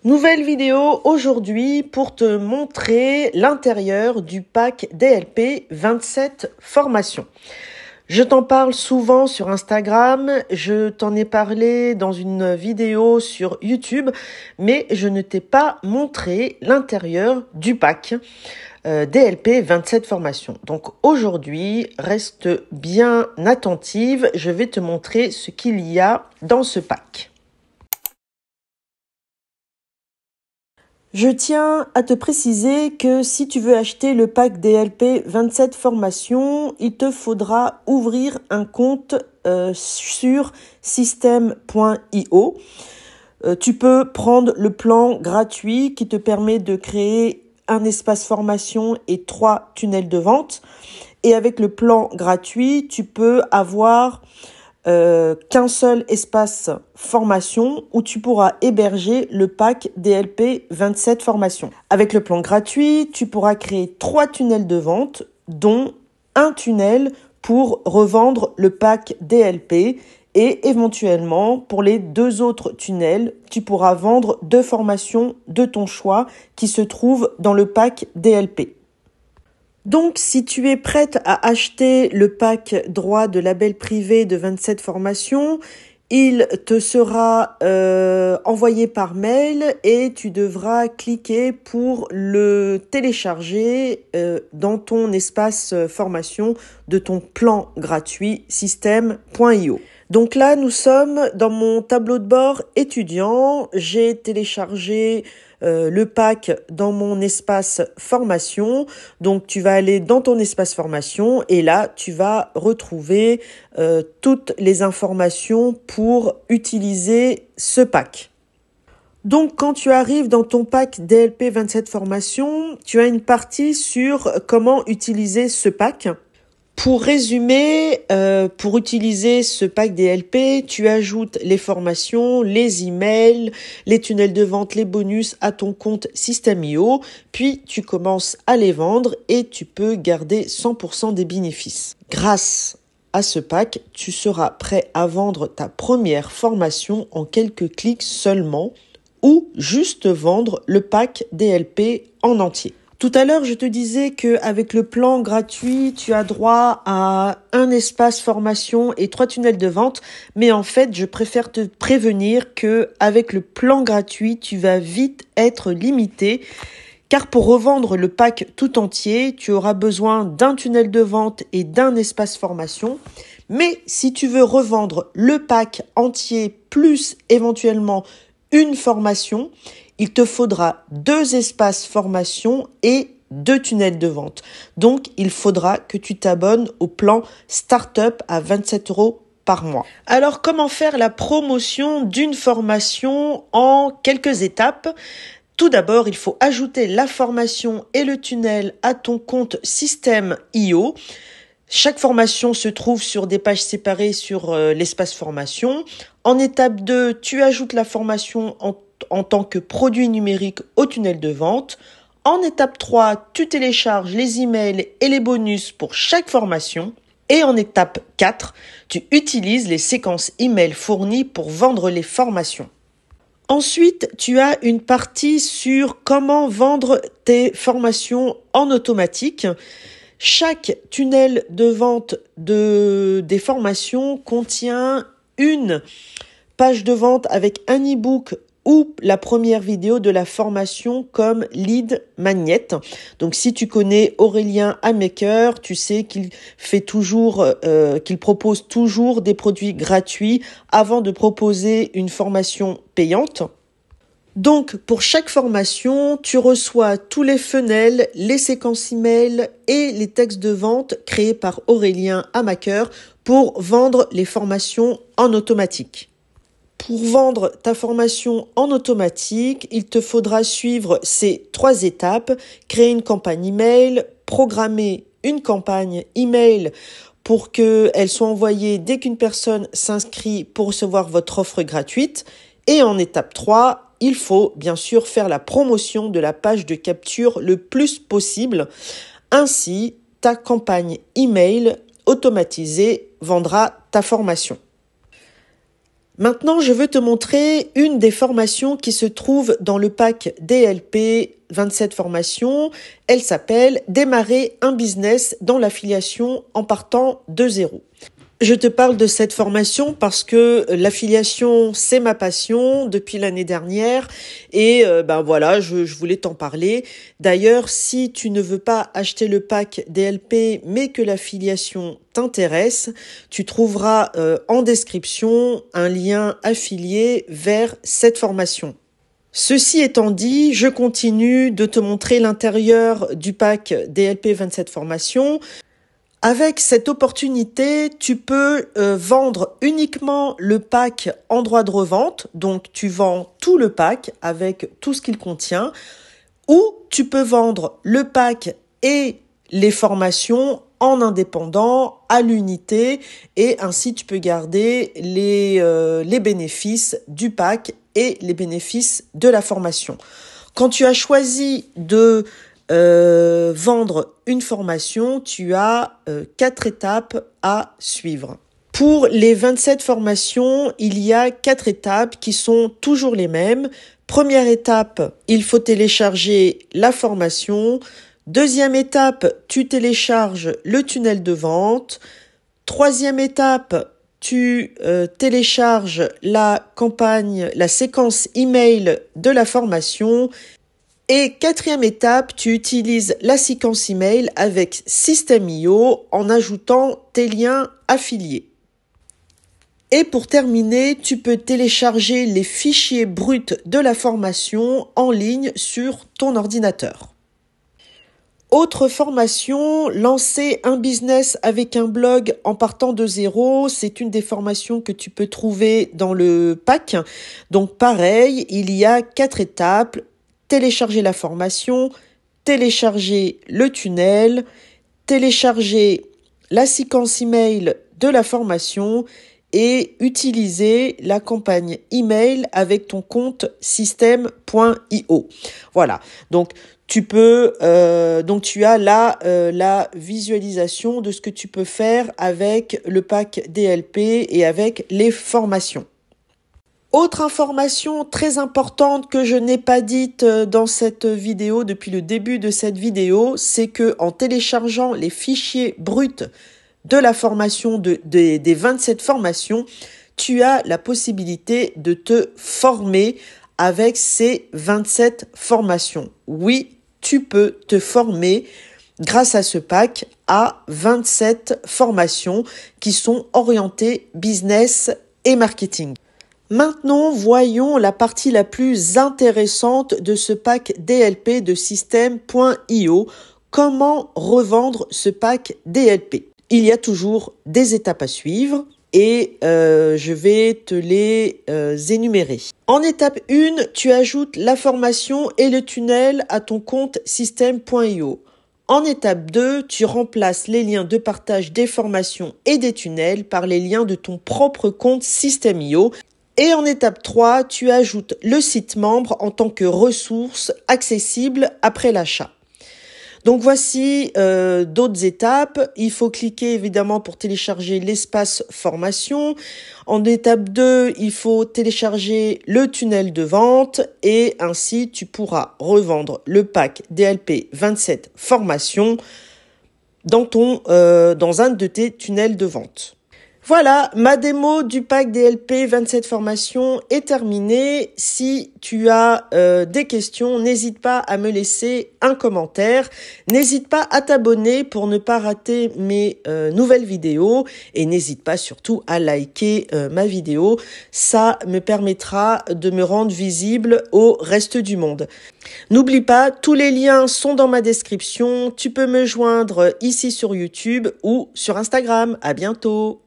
Nouvelle vidéo aujourd'hui pour te montrer l'intérieur du pack DLP 27 formations. Je t'en parle souvent sur Instagram, je t'en ai parlé dans une vidéo sur YouTube, mais je ne t'ai pas montré l'intérieur du pack DLP 27 formations. Donc aujourd'hui, reste bien attentive, je vais te montrer ce qu'il y a dans ce pack. Je tiens à te préciser que si tu veux acheter le pack DLP 27 formations, il te faudra ouvrir un compte sur system.io. Tu peux prendre le plan gratuit qui te permet de créer un espace formation et 3 tunnels de vente. Et avec le plan gratuit, tu peux avoir qu'un seul espace formation où tu pourras héberger le pack DLP 27 formations. Avec le plan gratuit, tu pourras créer 3 tunnels de vente, dont un tunnel pour revendre le pack DLP et éventuellement pour les 2 autres tunnels, tu pourras vendre 2 formations de ton choix qui se trouvent dans le pack DLP. Donc, si tu es prête à acheter le pack droit de label privé de 27 formations, il te sera envoyé par mail et tu devras cliquer pour le télécharger dans ton espace formation de ton plan gratuit system.io. Donc là, nous sommes dans mon tableau de bord étudiant. J'ai téléchargé le pack dans mon espace formation. Donc, tu vas aller dans ton espace formation et là, tu vas retrouver toutes les informations pour utiliser ce pack. Donc, quand tu arrives dans ton pack DLP 27 formations, tu as une partie sur comment utiliser ce pack. Pour résumer, pour utiliser ce pack DLP, tu ajoutes les formations, les emails, les tunnels de vente, les bonus à ton compte System.io, puis tu commences à les vendre et tu peux garder 100% des bénéfices. Grâce à ce pack, tu seras prêt à vendre ta première formation en quelques clics seulement ou juste vendre le pack DLP en entier. Tout à l'heure, je te disais qu'avec le plan gratuit, tu as droit à un espace formation et 3 tunnels de vente. Mais en fait, je préfère te prévenir qu'avec le plan gratuit, tu vas vite être limité. Car pour revendre le pack tout entier, tu auras besoin d'un tunnel de vente et d'un espace formation. Mais si tu veux revendre le pack entier plus éventuellement une formation, il te faudra 2 espaces formation et 2 tunnels de vente. Donc, il faudra que tu t'abonnes au plan Startup à 27 € par mois. Alors, comment faire la promotion d'une formation en quelques étapes ? Tout d'abord, il faut ajouter la formation et le tunnel à ton compte System.io. Chaque formation se trouve sur des pages séparées sur l'espace formation. En étape 2, tu ajoutes la formation en tant que produit numérique au tunnel de vente. En étape 3, tu télécharges les emails et les bonus pour chaque formation. Et en étape 4, tu utilises les séquences emails fournies pour vendre les formations. Ensuite, tu as une partie sur comment vendre tes formations en automatique. Chaque tunnel de vente des formations contient une page de vente avec un e-book ou la première vidéo de la formation comme lead magnet. Donc, si tu connais Aurélien Amaker, tu sais qu'il qu'il propose toujours des produits gratuits avant de proposer une formation payante. Donc, pour chaque formation, tu reçois tous les funnels, les séquences email et les textes de vente créés par Aurélien Amaker pour vendre les formations en automatique. Pour vendre ta formation en automatique, il te faudra suivre ces 3 étapes. Créer une campagne email, programmer une campagne email pour qu'elle soit envoyée dès qu'une personne s'inscrit pour recevoir votre offre gratuite. Et en étape 3, il faut bien sûr faire la promotion de la page de capture le plus possible. Ainsi, ta campagne email automatisée vendra ta formation. Maintenant, je veux te montrer une des formations qui se trouve dans le pack DLP 27 formations. Elle s'appelle « Démarrer un business dans l'affiliation en partant de zéro ». Je te parle de cette formation parce que l'affiliation, c'est ma passion depuis l'année dernière et voilà, je voulais t'en parler. D'ailleurs, si tu ne veux pas acheter le pack DLP mais que l'affiliation t'intéresse, tu trouveras en description un lien affilié vers cette formation. Ceci étant dit, je continue de te montrer l'intérieur du pack DLP 27 formations. Avec cette opportunité, tu peux vendre uniquement le pack en droit de revente, donc tu vends tout le pack avec tout ce qu'il contient, ou tu peux vendre le pack et les formations en indépendant à l'unité et ainsi tu peux garder les bénéfices du pack et les bénéfices de la formation. Quand tu as choisi de vendre une formation, tu as 4 étapes à suivre. Pour les 27 formations, il y a 4 étapes qui sont toujours les mêmes. Première étape, il faut télécharger la formation. Deuxième étape, tu télécharges le tunnel de vente. Troisième étape, tu télécharges la séquence email de la formation. Et quatrième étape, tu utilises la séquence email avec System.io en ajoutant tes liens affiliés. Et pour terminer, tu peux télécharger les fichiers bruts de la formation en ligne sur ton ordinateur. Autre formation, lancer un business avec un blog en partant de zéro. C'est une des formations que tu peux trouver dans le pack. Donc pareil, il y a 4 étapes. Télécharger la formation, télécharger le tunnel, télécharger la séquence email de la formation et utiliser la campagne email avec ton compte System.io. Voilà. Donc tu as là la visualisation de ce que tu peux faire avec le pack DLP et avec les formations. Autre information très importante que je n'ai pas dite dans cette vidéo depuis le début de cette vidéo, c'est que en téléchargeant les fichiers bruts de la formation des 27 formations, tu as la possibilité de te former avec ces 27 formations. Oui, tu peux te former grâce à ce pack à 27 formations qui sont orientées business et marketing. Maintenant, voyons la partie la plus intéressante de ce pack DLP de System.io. Comment revendre ce pack DLP? Il y a toujours des étapes à suivre et je vais te les énumérer. En étape 1, tu ajoutes la formation et le tunnel à ton compte System.io. En étape 2, tu remplaces les liens de partage des formations et des tunnels par les liens de ton propre compte System.io. Et en étape 3, tu ajoutes le site membre en tant que ressource accessible après l'achat. Donc voici d'autres étapes. Il faut cliquer évidemment pour télécharger l'espace formation. En étape 2, il faut télécharger le tunnel de vente et ainsi tu pourras revendre le pack DLP 27 formations dans un de tes tunnels de vente. Voilà, ma démo du pack DLP 27 formations est terminée. Si tu as des questions, n'hésite pas à me laisser un commentaire. N'hésite pas à t'abonner pour ne pas rater mes nouvelles vidéos. Et n'hésite pas surtout à liker ma vidéo. Ça me permettra de me rendre visible au reste du monde. N'oublie pas, tous les liens sont dans ma description. Tu peux me joindre ici sur YouTube ou sur Instagram. À bientôt.